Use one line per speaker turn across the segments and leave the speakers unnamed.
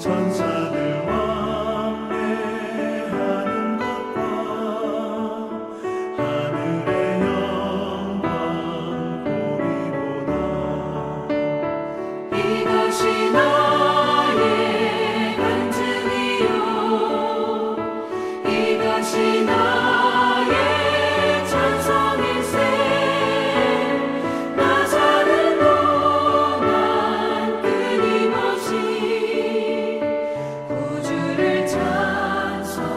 천사들 왕래하는 것과 하늘의 영광 보리로다.
이것이 나의 간증이요 이것이 나의 찬송일세. 나 사는 동안 끊임없이 구주를 찬송하리로다.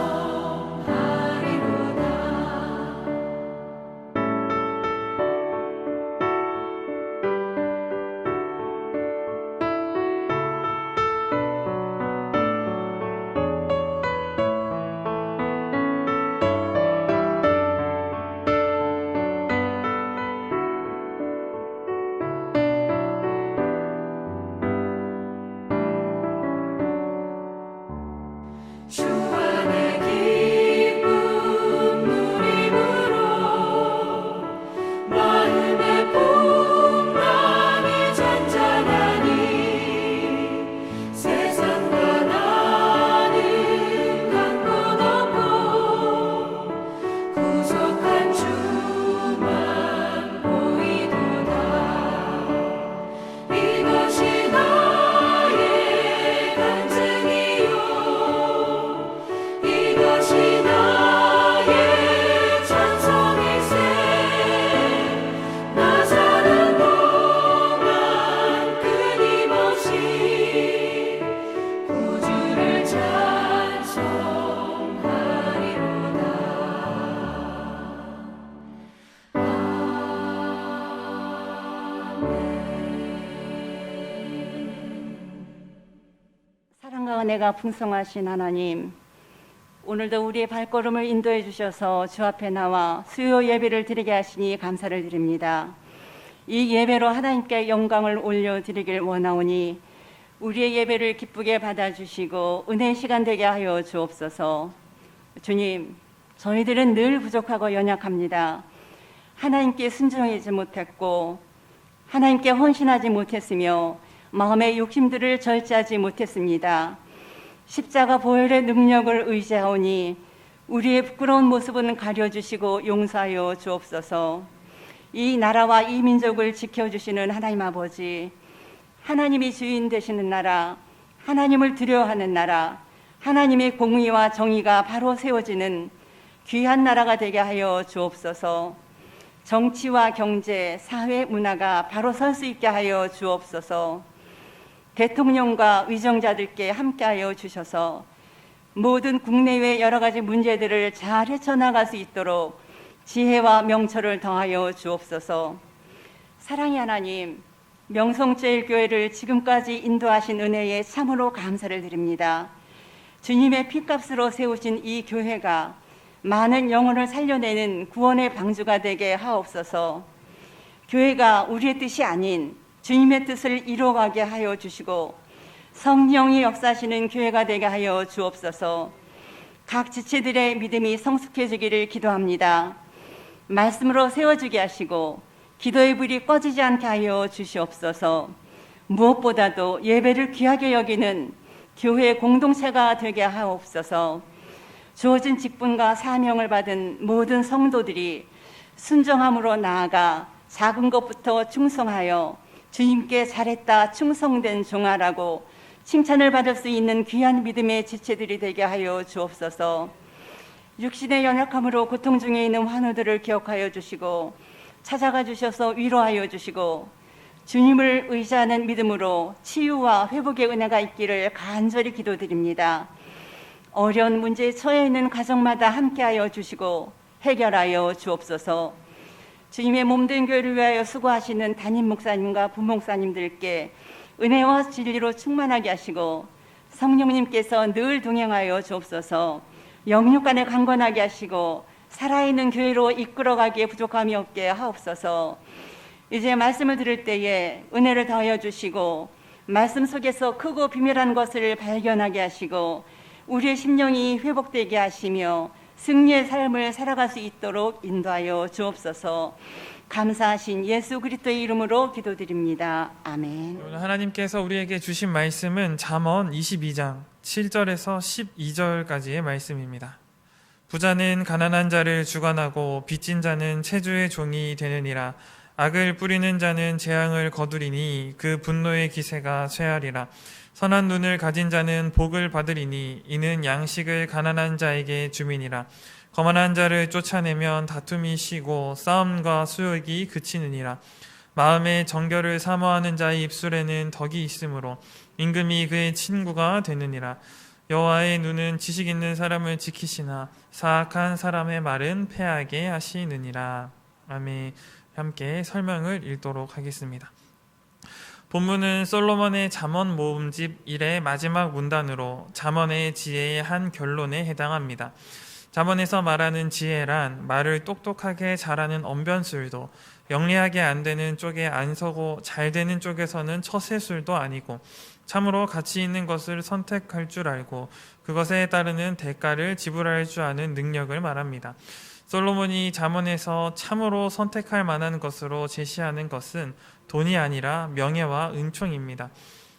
주 안에 기쁨 누림으로 마음의 풍랑이 잔잔하니 세상과 나는 간 곳 없고 구속한 주만 보이도다. 이것이 나의 간증이요 이것이 나의 찬송일세. 나 사는 동안 끊임없이 구주를 찬송하리로다.
사랑과 은혜가 풍성하신 하나님, 오늘도 우리의 발걸음을 인도해 주셔서 주 앞에 나와 수요 예배를 드리게 하시니 감사를 드립니다. 이 예배로 하나님께 영광을 올려드리길 원하오니 우리의 예배를 기쁘게 받아주시고 은혜의 시간 되게 하여 주옵소서. 주님, 저희들은 늘 부족하고 연약합니다. 하나님께 순종하지 못했고 하나님께 헌신하지 못했으며 마음의 욕심들을 절제하지 못했습니다. 십자가 보혈의 능력을 의지하오니 우리의 부끄러운 모습은 가려주시고 용서하여 주옵소서. 이 나라와 이 민족을 지켜주시는 하나님 아버지, 하나님이 주인 되시는 나라, 하나님을 두려워하는 나라, 하나님의 공의와 정의가 바로 세워지는 귀한 나라가 되게 하여 주옵소서. 정치와 경제, 사회, 문화가 바로 설 수 있게 하여 주옵소서. 대통령과 위정자들께 함께하여 주셔서 모든 국내외 여러 가지 문제들을 잘 헤쳐나갈 수 있도록 지혜와 명철을 더하여 주옵소서. 사랑의 하나님, 명성제일교회를 지금까지 인도하신 은혜에 참으로 감사를 드립니다. 주님의 피값으로 세우신 이 교회가 많은 영혼을 살려내는 구원의 방주가 되게 하옵소서. 교회가 우리의 뜻이 아닌 주님의 뜻을 이루어가게 하여 주시고 성령이 역사하시는 교회가 되게 하여 주옵소서. 각 지체들의 믿음이 성숙해지기를 기도합니다. 말씀으로 세워주게 하시고 기도의 불이 꺼지지 않게 하여 주시옵소서. 무엇보다도 예배를 귀하게 여기는 교회 공동체가 되게 하옵소서. 주어진 직분과 사명을 받은 모든 성도들이 순종함으로 나아가 작은 것부터 충성하여 주님께 잘했다 충성된 종아라고 칭찬을 받을 수 있는 귀한 믿음의 지체들이 되게 하여 주옵소서. 육신의 연약함으로 고통 중에 있는 환우들을 기억하여 주시고 찾아가 주셔서 위로하여 주시고 주님을 의지하는 믿음으로 치유와 회복의 은혜가 있기를 간절히 기도드립니다. 어려운 문제에 처해 있는 가정마다 함께하여 주시고 해결하여 주옵소서. 주님의 몸된 교회를 위하여 수고하시는 담임 목사님과 부목사님들께 은혜와 진리로 충만하게 하시고 성령님께서 늘 동행하여 주옵소서. 영육간에 강건하게 하시고 살아있는 교회로 이끌어가기에 부족함이 없게 하옵소서. 이제 말씀을 들을 때에 은혜를 더하여 주시고 말씀 속에서 크고 비밀한 것을 발견하게 하시고 우리의 심령이 회복되게 하시며 승리의 삶을 살아갈 수 있도록 인도하여 주옵소서. 감사하신 예수 그리스도의 이름으로 기도드립니다. 아멘.
오늘 하나님께서 우리에게 주신 말씀은 잠언 22장 7절에서 12절까지의 말씀입니다. 부자는 가난한 자를 주관하고 빚진 자는 채주의 종이 되느니라. 악을 뿌리는 자는 재앙을 거두리니 그 분노의 기세가 쇠하리라. 선한 눈을 가진 자는 복을 받으리니 이는 양식을 가난한 자에게 주민이라. 거만한 자를 쫓아내면 다툼이 쉬고 싸움과 수욕이 그치느니라. 마음에 정결을 사모하는 자의 입술에는 덕이 있으므로 임금이 그의 친구가 되느니라. 여호와의 눈은 지식 있는 사람을 지키시나 사악한 사람의 말은 패하게 하시느니라. 아멘. 함께 설명을 읽도록 하겠습니다. 본문은 솔로몬의 잠언 모음집 1의 마지막 문단으로 잠언의 지혜의 한 결론에 해당합니다. 잠언에서 말하는 지혜란 말을 똑똑하게 잘하는 언변술도 영리하게 안 되는 쪽에 안 서고 잘 되는 쪽에서는 처세술도 아니고 참으로 가치 있는 것을 선택할 줄 알고 그것에 따르는 대가를 지불할 줄 아는 능력을 말합니다. 솔로몬이 잠언에서 참으로 선택할 만한 것으로 제시하는 것은 돈이 아니라 명예와 은총입니다.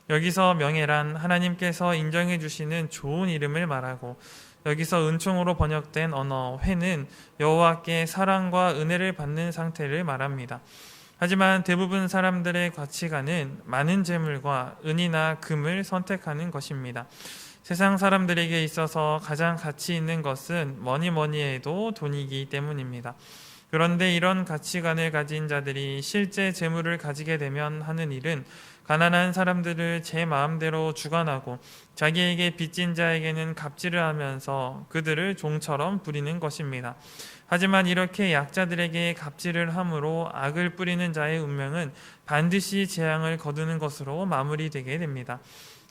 여기서 명예란 하나님께서 인정해 주시는 좋은 이름을 말하고 여기서 은총으로 번역된 언어 회는 여호와께 사랑과 은혜를 받는 상태를 말합니다. 하지만 대부분 사람들의 가치관은 많은 재물과 은이나 금을 선택하는 것입니다. 세상 사람들에게 있어서 가장 가치 있는 것은 뭐니 해도 돈이기 때문입니다. 그런데 이런 가치관을 가진 자들이 실제 재물을 가지게 되면 하는 일은 가난한 사람들을 제 마음대로 주관하고 자기에게 빚진 자에게는 갑질을 하면서 그들을 종처럼 부리는 것입니다. 하지만 이렇게 약자들에게 갑질을 함으로 악을 뿌리는 자의 운명은 반드시 재앙을 거두는 것으로 마무리되게 됩니다.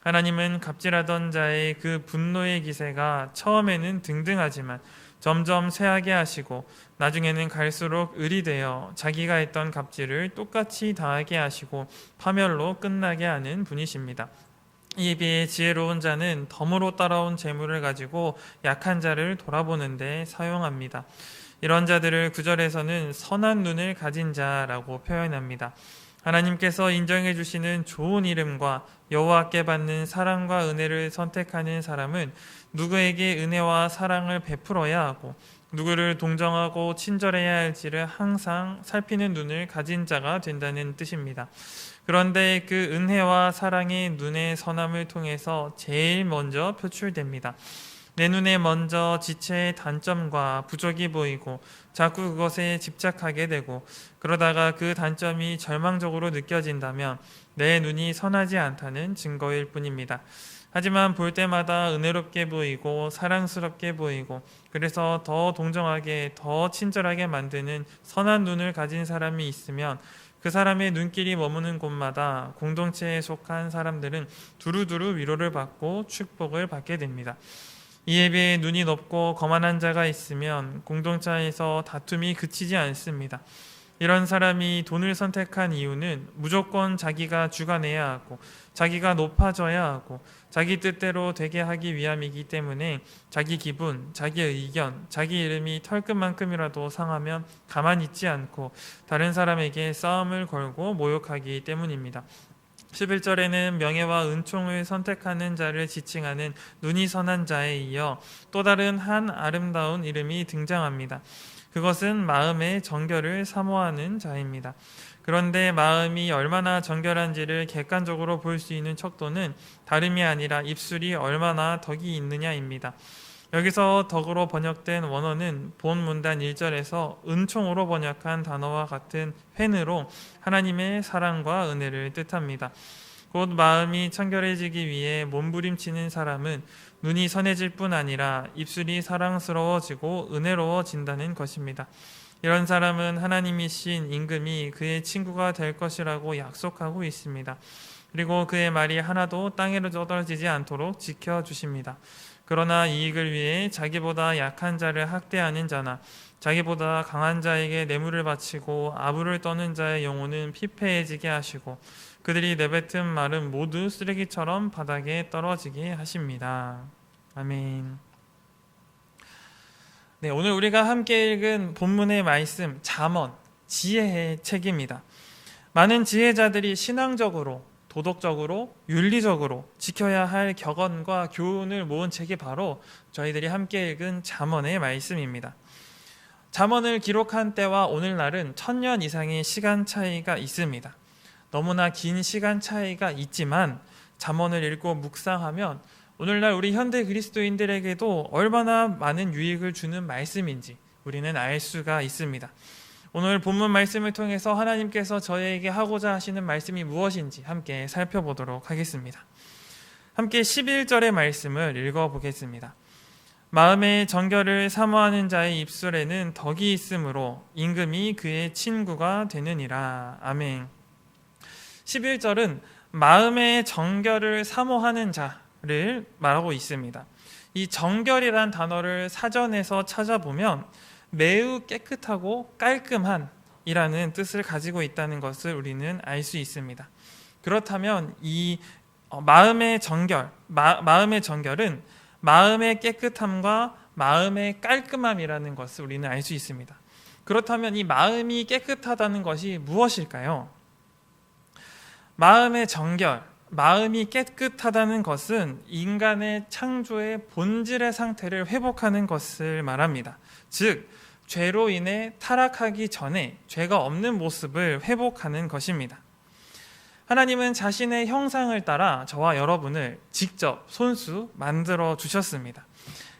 하나님은 갑질하던 자의 그 분노의 기세가 처음에는 등등하지만 점점 쇠하게 하시고 나중에는 갈수록 을이 되어 자기가 했던 갑질을 똑같이 당하게 하시고 파멸로 끝나게 하는 분이십니다. 이에 비해 지혜로운 자는 덤으로 따라온 재물을 가지고 약한 자를 돌아보는 데 사용합니다. 이런 자들을 구절에서는 선한 눈을 가진 자라고 표현합니다. 하나님께서 인정해 주시는 좋은 이름과 여호와께 받는 사랑과 은혜를 선택하는 사람은 누구에게 은혜와 사랑을 베풀어야 하고 누구를 동정하고 친절해야 할지를 항상 살피는 눈을 가진 자가 된다는 뜻입니다. 그런데 그 은혜와 사랑의 눈의 선함을 통해서 제일 먼저 표출됩니다. 내 눈에 먼저 지체의 단점과 부족이 보이고 자꾸 그것에 집착하게 되고 그러다가 그 단점이 절망적으로 느껴진다면 내 눈이 선하지 않다는 증거일 뿐입니다. 하지만 볼 때마다 은혜롭게 보이고 사랑스럽게 보이고 그래서 더 동정하게 더 친절하게 만드는 선한 눈을 가진 사람이 있으면 그 사람의 눈길이 머무는 곳마다 공동체에 속한 사람들은 두루두루 위로를 받고 축복을 받게 됩니다. 이에 비해 눈이 높고 거만한 자가 있으면 공동체에서 다툼이 그치지 않습니다. 이런 사람이 돈을 선택한 이유는 무조건 자기가 주관해야 하고 자기가 높아져야 하고 자기 뜻대로 되게 하기 위함이기 때문에 자기 기분, 자기 의견, 자기 이름이 털끝만큼이라도 상하면 가만히 있지 않고 다른 사람에게 싸움을 걸고 모욕하기 때문입니다. 11절에는 명예와 은총을 선택하는 자를 지칭하는 눈이 선한 자에 이어 또 다른 한 아름다운 이름이 등장합니다. 그것은 마음의 정결을 사모하는 자입니다. 그런데 마음이 얼마나 정결한지를 객관적으로 볼 수 있는 척도는 다름이 아니라 입술이 얼마나 덕이 있느냐입니다. 여기서 덕으로 번역된 원어는 본 문단 1절에서 은총으로 번역한 단어와 같은 펜으로 하나님의 사랑과 은혜를 뜻합니다. 곧 마음이 청결해지기 위해 몸부림치는 사람은 눈이 선해질 뿐 아니라 입술이 사랑스러워지고 은혜로워진다는 것입니다. 이런 사람은 하나님이신 임금이 그의 친구가 될 것이라고 약속하고 있습니다. 그리고 그의 말이 하나도 땅에로 떨어지지 않도록 지켜주십니다. 그러나 이익을 위해 자기보다 약한 자를 학대하는 자나 자기보다 강한 자에게 뇌물을 바치고 아부를 떠는 자의 영혼은 피폐해지게 하시고 그들이 내뱉은 말은 모두 쓰레기처럼 바닥에 떨어지게 하십니다. 아멘. 네, 오늘 우리가 함께 읽은 본문의 말씀 잠언 지혜의 책입니다. 많은 지혜자들이 신앙적으로, 도덕적으로, 윤리적으로 지켜야 할 격언과 교훈을 모은 책이 바로 저희들이 함께 읽은 잠언의 말씀입니다. 잠언을 기록한 때와 오늘날은 1000년 이상의 시간 차이가 있습니다. 너무나 긴 시간 차이가 있지만 잠언을 읽고 묵상하면 오늘날 우리 현대 그리스도인들에게도 얼마나 많은 유익을 주는 말씀인지 우리는 알 수가 있습니다. 오늘 본문 말씀을 통해서 하나님께서 저에게 하고자 하시는 말씀이 무엇인지 함께 살펴보도록 하겠습니다. 함께 11절의 말씀을 읽어보겠습니다. 마음의 정결을 사모하는 자의 입술에는 덕이 있으므로 임금이 그의 친구가 되느니라. 아멘. 11절은 마음의 정결을 사모하는 자를 말하고 있습니다. 이 정결이란 단어를 사전에서 찾아보면 매우 깨끗하고 깔끔한 이라는 뜻을 가지고 있다는 것을 우리는 알 수 있습니다. 그렇다면 이 마음의 정결은 마음의 깨끗함과 마음의 깔끔함이라는 것을 우리는 알 수 있습니다. 그렇다면 이 마음이 깨끗하다는 것이 무엇일까요? 마음의 정결, 마음이 깨끗하다는 것은 인간의 창조의 본질의 상태를 회복하는 것을 말합니다. 즉, 죄로 인해 타락하기 전에 죄가 없는 모습을 회복하는 것입니다. 하나님은 자신의 형상을 따라 저와 여러분을 직접 손수 만들어 주셨습니다.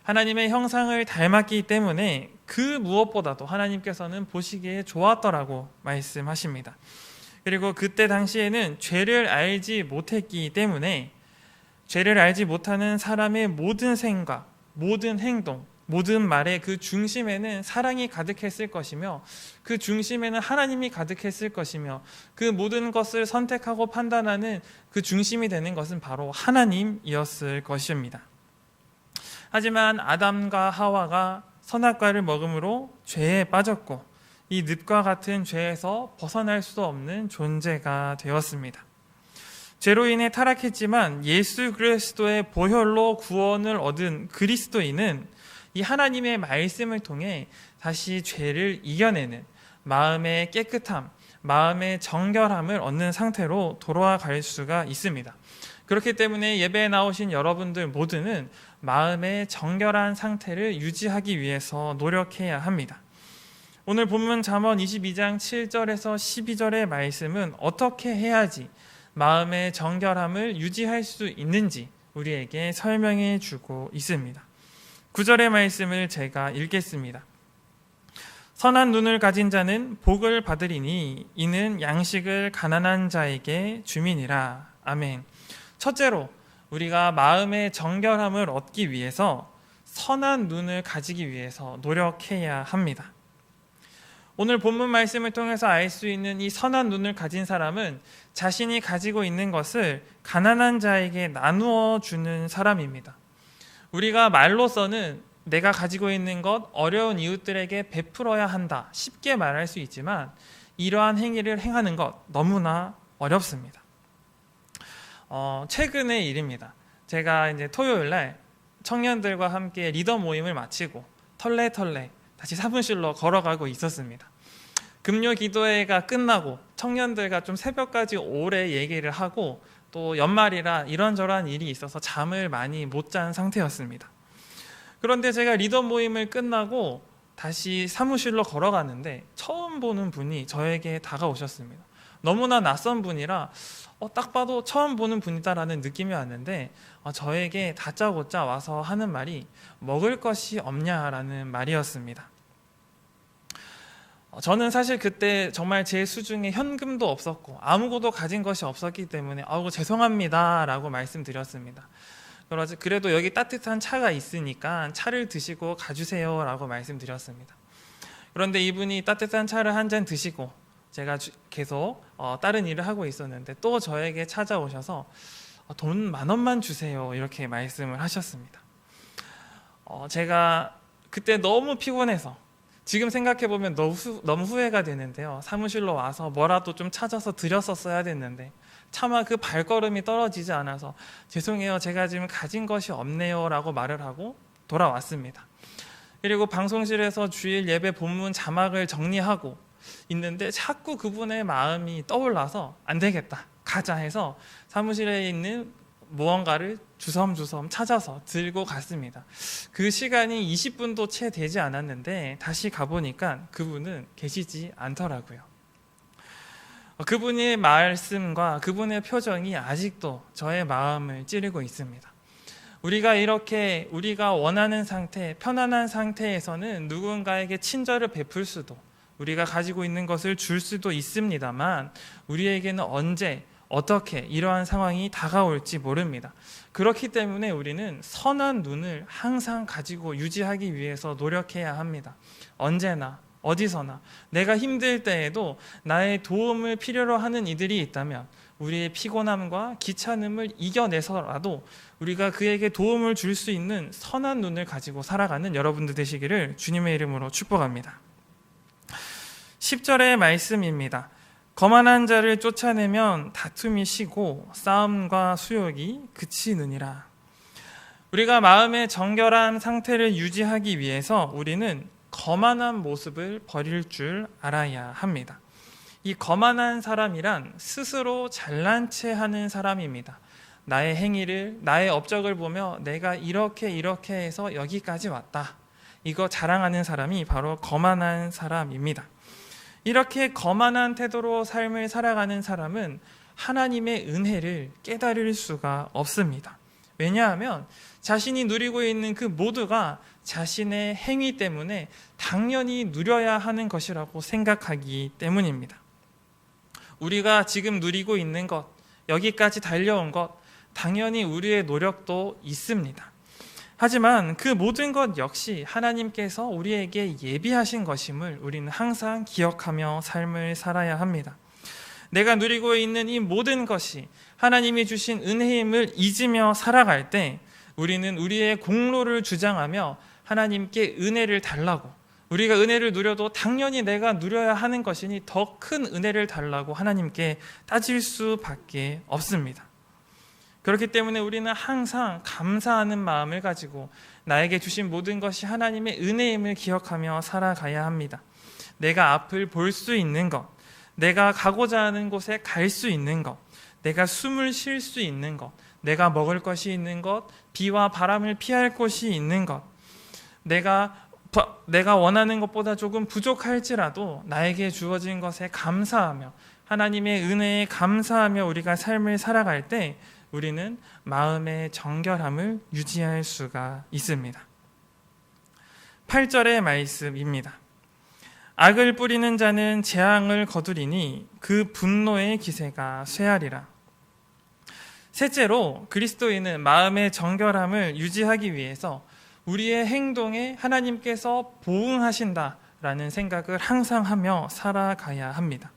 하나님의 형상을 닮았기 때문에 그 무엇보다도 하나님께서는 보시기에 좋았더라고 말씀하십니다. 그리고 그때 당시에는 죄를 알지 못했기 때문에 죄를 알지 못하는 사람의 모든 생각, 모든 행동, 모든 말의 그 중심에는 사랑이 가득했을 것이며 그 중심에는 하나님이 가득했을 것이며 그 모든 것을 선택하고 판단하는 그 중심이 되는 것은 바로 하나님이었을 것입니다. 하지만 아담과 하와가 선악과를 먹음으로 죄에 빠졌고 이 늪과 같은 죄에서 벗어날 수 없는 존재가 되었습니다. 죄로 인해 타락했지만 예수 그리스도의 보혈로 구원을 얻은 그리스도인은 이 하나님의 말씀을 통해 다시 죄를 이겨내는 마음의 깨끗함, 마음의 정결함을 얻는 상태로 돌아갈 수가 있습니다. 그렇기 때문에 예배에 나오신 여러분들 모두는 마음의 정결한 상태를 유지하기 위해서 노력해야 합니다. 오늘 본문 잠언 22장 7절에서 12절의 말씀은 어떻게 해야지 마음의 정결함을 유지할 수 있는지 우리에게 설명해 주고 있습니다. 9절의 말씀을 제가 읽겠습니다. 선한 눈을 가진 자는 복을 받으리니 이는 양식을 가난한 자에게 주민이라. 아멘. 첫째로 우리가 마음의 정결함을 얻기 위해서 선한 눈을 가지기 위해서 노력해야 합니다. 오늘 본문 말씀을 통해서 알 수 있는 이 선한 눈을 가진 사람은 자신이 가지고 있는 것을 가난한 자에게 나누어 주는 사람입니다. 우리가 말로서는 내가 가지고 있는 것 어려운 이웃들에게 베풀어야 한다 쉽게 말할 수 있지만 이러한 행위를 행하는 것 너무나 어렵습니다. 최근의 일입니다. 제가 이제 토요일 날 청년들과 함께 리더 모임을 마치고 털레 다시 사무실로 걸어가고 있었습니다. 금요 기도회가 끝나고 청년들과 좀 새벽까지 오래 얘기를 하고 또 연말이라 이런저런 일이 있어서 잠을 많이 못 잔 상태였습니다. 그런데 제가 리더 모임을 끝나고 다시 사무실로 걸어가는데 처음 보는 분이 저에게 다가오셨습니다. 너무나 낯선 분이라 딱 봐도 처음 보는 분이다라는 느낌이 왔는데 저에게 다짜고짜 와서 하는 말이 먹을 것이 없냐라는 말이었습니다. 저는 사실 그때 정말 제 수중에 현금도 없었고 아무것도 가진 것이 없었기 때문에 죄송합니다 라고 말씀드렸습니다. 그래도 여기 따뜻한 차가 있으니까 차를 드시고 가주세요 라고 말씀드렸습니다. 그런데 이분이 따뜻한 차를 한 잔 드시고 제가 계속 다른 일을 하고 있었는데 또 저에게 찾아오셔서 돈 10,000원만 주세요 이렇게 말씀을 하셨습니다. 제가 그때 너무 피곤해서 지금 생각해보면 너무 후회가 되는데요. 사무실로 와서 뭐라도 좀 찾아서 드렸었어야 됐는데 차마 그 발걸음이 떨어지지 않아서 죄송해요. 제가 지금 가진 것이 없네요 라고 말을 하고 돌아왔습니다. 그리고 방송실에서 주일 예배 본문 자막을 정리하고 있는데 자꾸 그분의 마음이 떠올라서 안 되겠다, 가자 해서 사무실에 있는 무언가를 주섬주섬 찾아서 들고 갔습니다. 그 시간이 20분도 채 되지 않았는데 다시 가보니까 그분은 계시지 않더라고요. 그분의 말씀과 그분의 표정이 아직도 저의 마음을 찌르고 있습니다. 우리가 원하는 상태, 편안한 상태에서는 누군가에게 친절을 베풀 수도, 우리가 가지고 있는 것을 줄 수도 있습니다만 우리에게는 언제 어떻게 이러한 상황이 다가올지 모릅니다. 그렇기 때문에 우리는 선한 눈을 항상 가지고 유지하기 위해서 노력해야 합니다. 언제나 어디서나 내가 힘들 때에도 나의 도움을 필요로 하는 이들이 있다면 우리의 피곤함과 귀찮음을 이겨내서라도 우리가 그에게 도움을 줄 수 있는 선한 눈을 가지고 살아가는 여러분들 되시기를 주님의 이름으로 축복합니다. 10절의 말씀입니다. 거만한 자를 쫓아내면 다툼이 쉬고 싸움과 수욕이 그치느니라. 우리가 마음의 정결한 상태를 유지하기 위해서 우리는 거만한 모습을 버릴 줄 알아야 합니다. 이 거만한 사람이란 스스로 잘난 체 하는 사람입니다. 나의 행위를, 나의 업적을 보며 내가 이렇게 해서 여기까지 왔다, 이거 자랑하는 사람이 바로 거만한 사람입니다. 이렇게 거만한 태도로 삶을 살아가는 사람은 하나님의 은혜를 깨달을 수가 없습니다. 왜냐하면 자신이 누리고 있는 그 모두가 자신의 행위 때문에 당연히 누려야 하는 것이라고 생각하기 때문입니다. 우리가 지금 누리고 있는 것, 여기까지 달려온 것, 당연히 우리의 노력도 있습니다. 하지만 그 모든 것 역시 하나님께서 우리에게 예비하신 것임을 우리는 항상 기억하며 삶을 살아야 합니다. 내가 누리고 있는 이 모든 것이 하나님이 주신 은혜임을 잊으며 살아갈 때 우리는 우리의 공로를 주장하며 하나님께 은혜를 달라고, 우리가 은혜를 누려도 당연히 내가 누려야 하는 것이니 더 큰 은혜를 달라고 하나님께 따질 수밖에 없습니다. 그렇기 때문에 우리는 항상 감사하는 마음을 가지고 나에게 주신 모든 것이 하나님의 은혜임을 기억하며 살아가야 합니다. 내가 앞을 볼 수 있는 것, 내가 가고자 하는 곳에 갈 수 있는 것, 내가 숨을 쉴 수 있는 것, 내가 먹을 것이 있는 것, 비와 바람을 피할 곳이 있는 것, 내가 원하는 것보다 조금 부족할지라도 나에게 주어진 것에 감사하며 하나님의 은혜에 감사하며 우리가 삶을 살아갈 때 우리는 마음의 정결함을 유지할 수가 있습니다. 8절의 말씀입니다. 악을 뿌리는 자는 재앙을 거두리니 그 분노의 기세가 쇠하리라. 셋째로 그리스도인은 마음의 정결함을 유지하기 위해서 우리의 행동에 하나님께서 보응하신다라는 생각을 항상 하며 살아가야 합니다.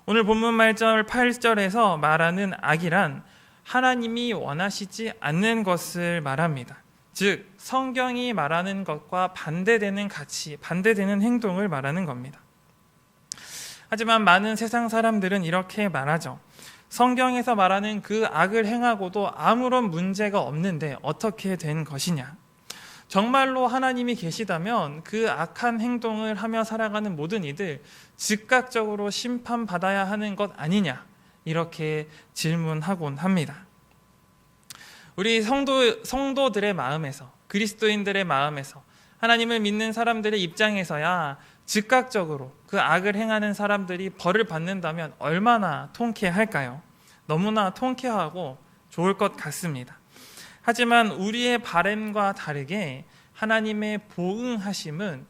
오늘 본문 말절 8절에서 말하는 악이란 하나님이 원하시지 않는 것을 말합니다. 즉 성경이 말하는 것과 반대되는 가치, 반대되는 행동을 말하는 겁니다. 하지만 많은 세상 사람들은 이렇게 말하죠. 성경에서 말하는 그 악을 행하고도 아무런 문제가 없는데 어떻게 된 것이냐? 정말로 하나님이 계시다면 그 악한 행동을 하며 살아가는 모든 이들 즉각적으로 심판받아야 하는 것 아니냐? 이렇게 질문하곤 합니다. 우리 성도들의 마음에서, 그리스도인들의 마음에서, 하나님을 믿는 사람들의 입장에서야 즉각적으로 그 악을 행하는 사람들이 벌을 받는다면 얼마나 통쾌할까요? 너무나 통쾌하고 좋을 것 같습니다. 하지만 우리의 바램과 다르게 하나님의 보응하심은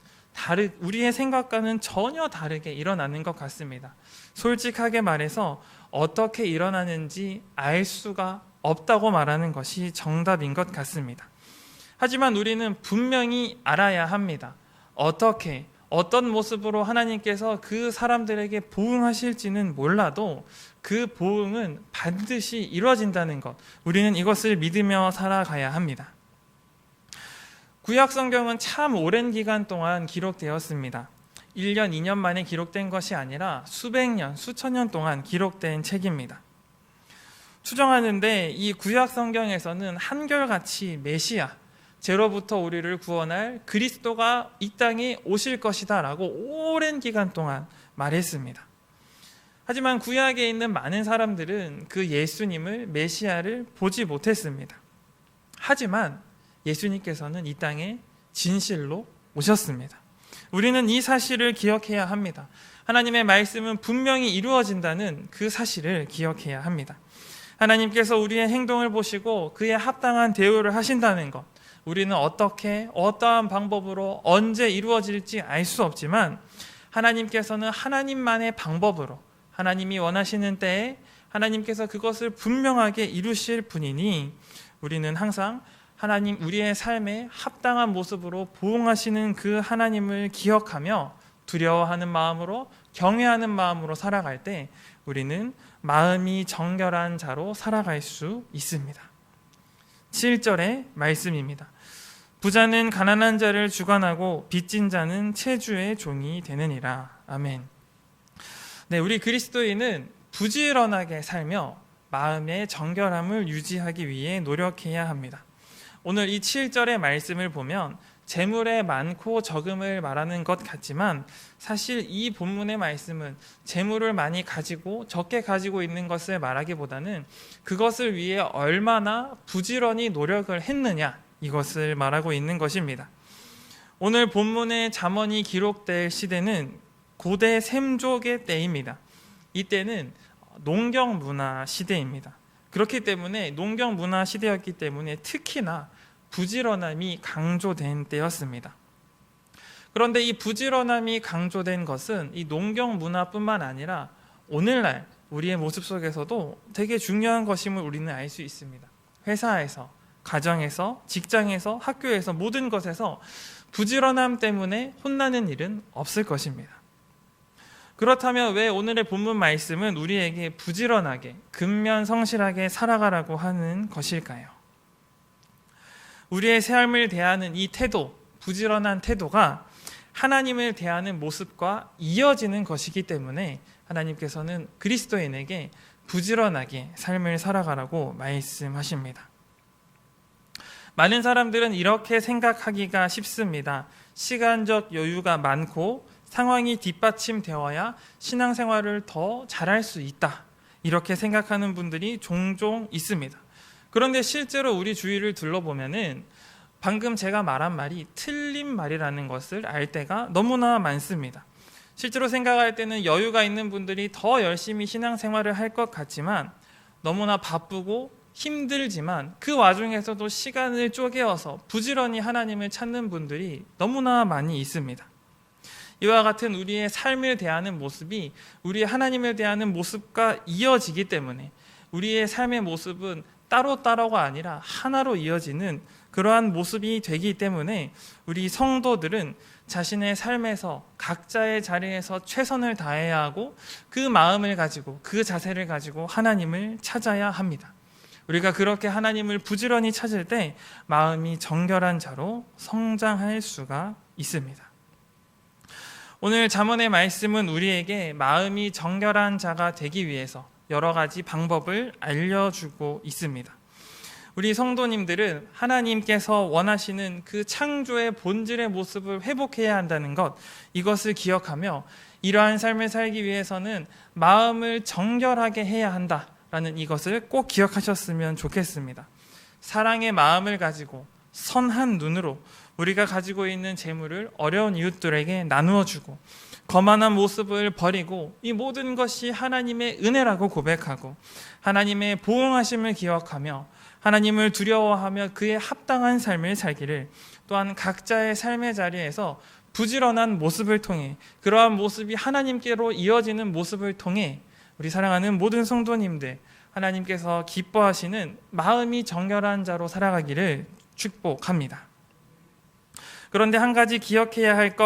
우리의 생각과는 전혀 다르게 일어나는 것 같습니다. 솔직하게 말해서 어떻게 일어나는지 알 수가 없다고 말하는 것이 정답인 것 같습니다. 하지만 우리는 분명히 알아야 합니다. 어떤 모습으로 하나님께서 그 사람들에게 보응하실지는 몰라도 그 보응은 반드시 이루어진다는 것, 우리는 이것을 믿으며 살아가야 합니다. 구약 성경은 참 오랜 기간 동안 기록되었습니다. 1년, 2년 만에 기록된 것이 아니라 수백 년, 수천 년 동안 기록된 책입니다. 추정하는데 이 구약 성경에서는 한결같이 메시아, 죄로부터 우리를 구원할 그리스도가 이 땅에 오실 것이다 라고 오랜 기간 동안 말했습니다. 하지만 구약에 있는 많은 사람들은 그 예수님을 메시아를 보지 못했습니다. 하지만 예수님께서는 이 땅에 진실로 오셨습니다. 우리는 이 사실을 기억해야 합니다. 하나님의 말씀은 분명히 이루어진다는 그 사실을 기억해야 합니다. 하나님께서 우리의 행동을 보시고 그에 합당한 대우를 하신다는 것, 우리는 어떻게 어떠한 방법으로 언제 이루어질지 알 수 없지만 하나님께서는 하나님만의 방법으로 하나님이 원하시는 때에 하나님께서 그것을 분명하게 이루실 분이니 우리는 항상 하나님 우리의 삶에 합당한 모습으로 보응하시는 그 하나님을 기억하며 두려워하는 마음으로 경외하는 마음으로 살아갈 때 우리는 마음이 정결한 자로 살아갈 수 있습니다. 7절의 말씀입니다. 부자는 가난한 자를 주관하고 빚진 자는 채주의 종이 되느니라. 아멘. 네, 우리 그리스도인은 부지런하게 살며 마음의 정결함을 유지하기 위해 노력해야 합니다. 오늘 이 7절의 말씀을 보면 재물의 많고 적음을 말하는 것 같지만 사실 이 본문의 말씀은 재물을 많이 가지고 적게 가지고 있는 것을 말하기보다는 그것을 위해 얼마나 부지런히 노력을 했느냐 이것을 말하고 있는 것입니다. 오늘 본문의 잠언이 기록될 시대는 고대 셈족의 때입니다. 이때는 농경 문화 시대입니다. 그렇기 때문에 농경 문화 시대였기 때문에 특히나 부지런함이 강조된 때였습니다. 그런데 이 부지런함이 강조된 것은 이 농경 문화뿐만 아니라 오늘날 우리의 모습 속에서도 되게 중요한 것임을 우리는 알 수 있습니다. 회사에서, 가정에서, 직장에서, 학교에서 모든 것에서 부지런함 때문에 혼나는 일은 없을 것입니다. 그렇다면 왜 오늘의 본문 말씀은 우리에게 부지런하게, 근면성실하게 살아가라고 하는 것일까요? 우리의 삶을 대하는 이 태도, 부지런한 태도가 하나님을 대하는 모습과 이어지는 것이기 때문에 하나님께서는 그리스도인에게 부지런하게 삶을 살아가라고 말씀하십니다. 많은 사람들은 이렇게 생각하기가 쉽습니다. 시간적 여유가 많고 상황이 뒷받침되어야 신앙생활을 더 잘할 수 있다. 이렇게 생각하는 분들이 종종 있습니다. 그런데 실제로 우리 주위를 둘러보면은 방금 제가 말한 말이 틀린 말이라는 것을 알 때가 너무나 많습니다. 실제로 생각할 때는 여유가 있는 분들이 더 열심히 신앙생활을 할 것 같지만 너무나 바쁘고 힘들지만 그 와중에서도 시간을 쪼개어서 부지런히 하나님을 찾는 분들이 너무나 많이 있습니다. 이와 같은 우리의 삶을 대하는 모습이 우리의 하나님을 대하는 모습과 이어지기 때문에 우리의 삶의 모습은 따로따로가 아니라 하나로 이어지는 그러한 모습이 되기 때문에 우리 성도들은 자신의 삶에서 각자의 자리에서 최선을 다해야 하고 그 마음을 가지고 그 자세를 가지고 하나님을 찾아야 합니다. 우리가 그렇게 하나님을 부지런히 찾을 때 마음이 정결한 자로 성장할 수가 있습니다. 오늘 잠언의 말씀은 우리에게 마음이 정결한 자가 되기 위해서 여러 가지 방법을 알려주고 있습니다. 우리 성도님들은 하나님께서 원하시는 그 창조의 본질의 모습을 회복해야 한다는 것, 이것을 기억하며 이러한 삶을 살기 위해서는 마음을 정결하게 해야 한다라는 이것을 꼭 기억하셨으면 좋겠습니다. 사랑의 마음을 가지고 선한 눈으로 우리가 가지고 있는 재물을 어려운 이웃들에게 나누어 주고 거만한 모습을 버리고 이 모든 것이 하나님의 은혜라고 고백하고 하나님의 보응하심을 기억하며 하나님을 두려워하며 그에 합당한 삶을 살기를, 또한 각자의 삶의 자리에서 부지런한 모습을 통해 그러한 모습이 하나님께로 이어지는 모습을 통해 우리 사랑하는 모든 성도님들 하나님께서 기뻐하시는 마음이 정결한 자로 살아가기를 축복합니다. 그런데 한 가지 기억해야 할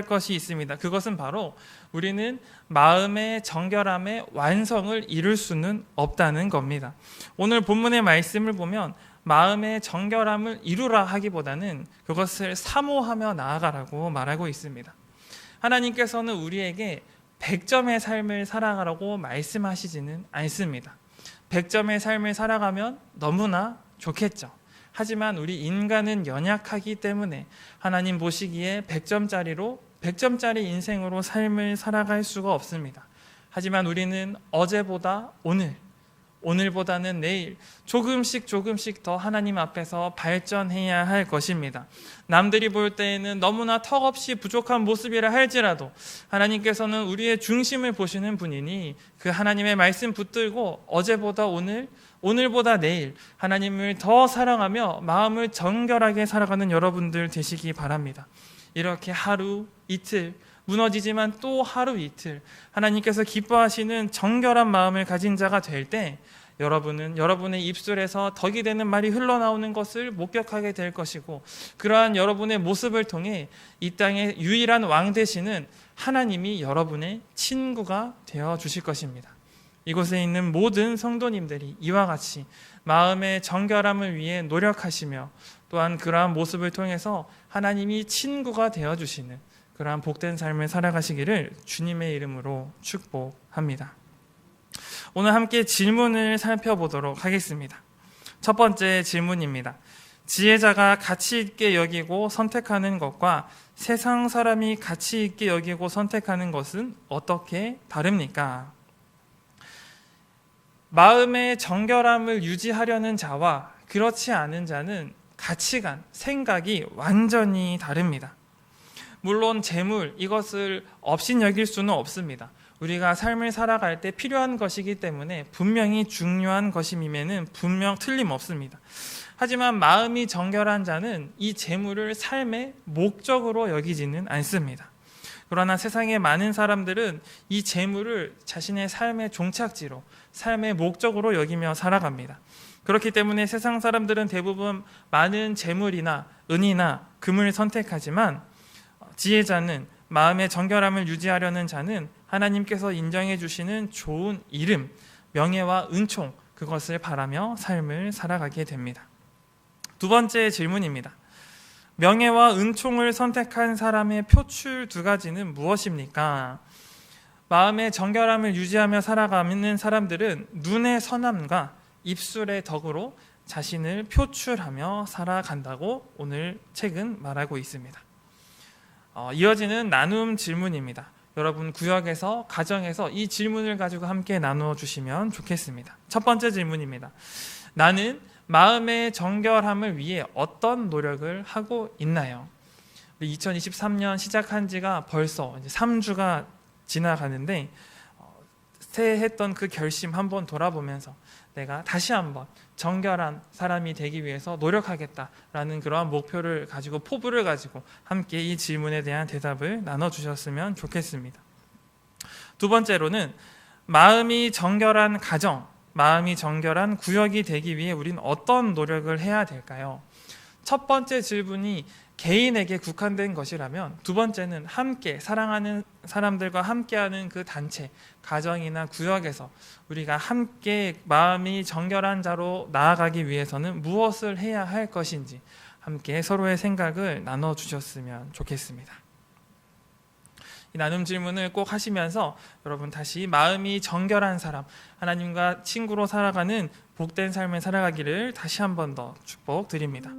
것이 있습니다. 그것은 바로 우리는 마음의 정결함의 완성을 이룰 수는 없다는 겁니다. 오늘 본문의 말씀을 보면 마음의 정결함을 이루라 하기보다는 그것을 사모하며 나아가라고 말하고 있습니다. 하나님께서는 우리에게 100점의 삶을 살아가라고 말씀하시지는 않습니다. 100점의 삶을 살아가면 너무나 좋겠죠. 하지만 우리 인간은 연약하기 때문에 하나님 보시기에 100점짜리 인생으로 삶을 살아갈 수가 없습니다. 하지만 우리는 어제보다 오늘보다는 내일 조금씩 더 하나님 앞에서 발전해야 할 것입니다. 남들이 볼 때에는 너무나 턱없이 부족한 모습이라 할지라도 하나님께서는 우리의 중심을 보시는 분이니 그 하나님의 말씀 붙들고 어제보다 오늘보다 내일 하나님을 더 사랑하며 마음을 정결하게 살아가는 여러분들 되시기 바랍니다. 이렇게 하루 이틀 무너지지만 또 하루 이틀 하나님께서 기뻐하시는 정결한 마음을 가진 자가 될 때 여러분은 여러분의 입술에서 덕이 되는 말이 흘러나오는 것을 목격하게 될 것이고, 그러한 여러분의 모습을 통해 이 땅의 유일한 왕 되시는 하나님이 여러분의 친구가 되어 주실 것입니다. 이곳에 있는 모든 성도님들이 이와 같이 마음의 정결함을 위해 노력하시며 또한 그러한 모습을 통해서 하나님이 친구가 되어 주시는 그러한 복된 삶을 살아가시기를 주님의 이름으로 축복합니다. 오늘 함께 질문을 살펴보도록 하겠습니다. 첫 번째 질문입니다. 지혜자가 가치 있게 여기고 선택하는 것과 세상 사람이 가치 있게 여기고 선택하는 것은 어떻게 다릅니까? 마음의 정결함을 유지하려는 자와 그렇지 않은 자는 가치관, 생각이 완전히 다릅니다. 물론 재물, 이것을 업신여길 수는 없습니다. 우리가 삶을 살아갈 때 필요한 것이기 때문에 분명히 중요한 것임에는 분명 틀림없습니다. 하지만 마음이 정결한 자는 이 재물을 삶의 목적으로 여기지는 않습니다. 그러나 세상의 많은 사람들은 이 재물을 자신의 삶의 종착지로, 삶의 목적으로 여기며 살아갑니다. 그렇기 때문에 세상 사람들은 대부분 많은 재물이나 은이나 금을 선택하지만 지혜자는, 마음의 정결함을 유지하려는 자는 하나님께서 인정해 주시는 좋은 이름, 명예와 은총, 그것을 바라며 삶을 살아가게 됩니다. 두 번째 질문입니다. 명예와 은총을 선택한 사람의 표출 두 가지는 무엇입니까? 마음의 정결함을 유지하며 살아가는 사람들은 눈의 선함과 입술의 덕으로 자신을 표출하며 살아간다고 오늘 책은 말하고 있습니다. 이어지는 나눔 질문입니다. 여러분 구역에서, 가정에서 이 질문을 가지고 함께 나누어 주시면 좋겠습니다. 첫 번째 질문입니다. 나는 마음의 정결함을 위해 어떤 노력을 하고 있나요? 2023년 시작한 지가 벌써 이제 3주가 지나가는데 새해 했던 그 결심 한번 돌아보면서 내가 다시 한번 정결한 사람이 되기 위해서 노력하겠다라는 그러한 목표를 가지고, 포부를 가지고 함께 이 질문에 대한 대답을 나눠주셨으면 좋겠습니다. 두 번째로는 마음이 정결한 가정, 마음이 정결한 구역이 되기 위해 우리는 어떤 노력을 해야 될까요? 첫 번째 질문이 개인에게 국한된 것이라면 두 번째는 함께 사랑하는 사람들과 함께하는 그 단체, 가정이나 구역에서 우리가 함께 마음이 정결한 자로 나아가기 위해서는 무엇을 해야 할 것인지 함께 서로의 생각을 나눠주셨으면 좋겠습니다. 이 나눔 질문을 꼭 하시면서 여러분 다시 마음이 정결한 사람, 하나님과 친구로 살아가는 복된 삶을 살아가기를 다시 한 번 더 축복드립니다.